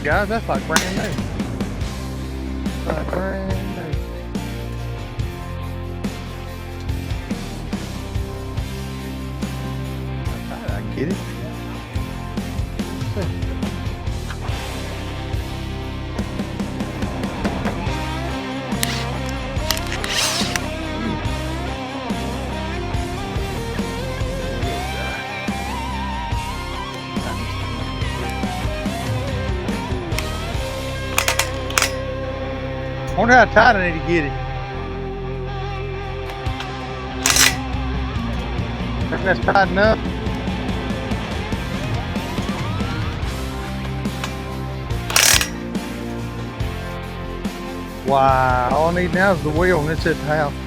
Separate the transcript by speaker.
Speaker 1: that, guys. That's like brand new. Like brand new. I get it. I wonder how tight I need to get it. Think that's tight enough. Wow, all I need now is the wheel and it's at the house.